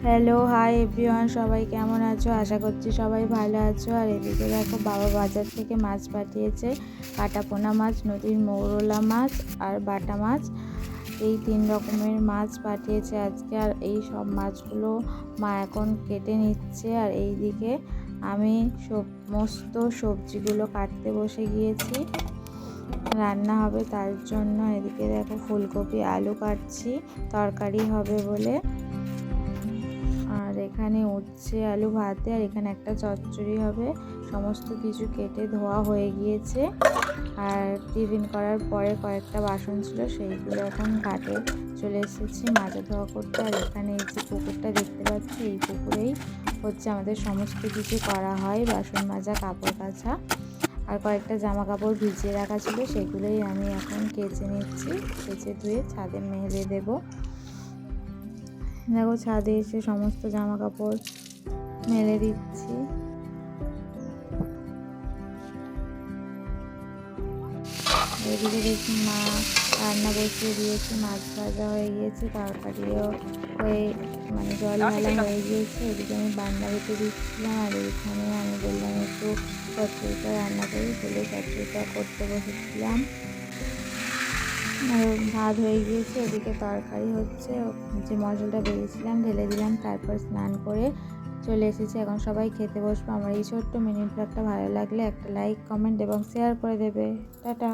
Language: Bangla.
হ্যালো, হাই এভরিওয়ান, সবাই কেমন আছো? আশা করছি সবাই ভালো আছো। আর এদিকে দেখো, বাবা বাজার থেকে মাছ পাঠিয়েছে। কাটাপোনা মাছ, নদীর মৌরলা মাছ আর বাটা মাছ, এই 3 রকমের মাছ পাঠিয়েছে আজকে। আর এই সব মাছগুলো মা এখন কেটে নিচ্ছে। আর এইদিকে আমি সমস্ত সবজিগুলো কাটতে বসে গিয়েছি, রান্না হবে তার জন্য। এদিকে দেখো, ফুলকপি আলু কাটছি, তরকারি হবে বলে। আর এখানে উচ্ছে আলু ভাতে, আর এখানে একটা চচ্চড়ি হবে। সমস্ত কিছু কেটে ধোয়া হয়ে গিয়েছে। আর টিফিন করার পরে কয়েকটা বাসন ছিল, সেইগুলো এখন ঘাটে চলে এসেছি মাজা ধোয়া করতে। আর এখানে এই যে পুকুরটা দেখতে পাচ্ছি, এই পুকুরেই হচ্ছে আমাদের সমস্ত কিছু করা হয়, বাসন মাজা, কাপড় কাচা। আর কয়েকটা জামা কাপড় ভিজিয়ে রাখা ছিল, সেগুলোই আমি এখন কেচে নিচ্ছি। কেচে ধুয়ে ছাদে মেলে দেবো। দেখো, ছাদে এসে সমস্ত জামা কাপড় মেলে দিচ্ছি। এদিকে দেখি মা রান্না বসিয়ে দিয়েছে, মাছ ভাজা হয়ে গিয়েছে, তরকারিও হয়ে জল ঢালা হয়ে গিয়েছে। এদিকে আমি বান্নারিতে দিচ্ছিলাম। আর এইখানে আমি বললাম একটু চচ্চড়িটা রান্না করি বলে চচ্চড়িটা করতে বসেছিলাম। ভাত হয়ে গিয়েছে, এদিকে তরকারি হচ্ছে। যে মশলাটা বেরিয়েছিলাম ঢেলে দিলাম, তারপর স্নান করে চলে এসেছি। এখন সবাই খেতে বসবো। আমার এই ছোট্ট মিনি ব্লগটা ভালো লাগলে একটা লাইক, কমেন্ট এবং শেয়ার করে দেবে। টাটা।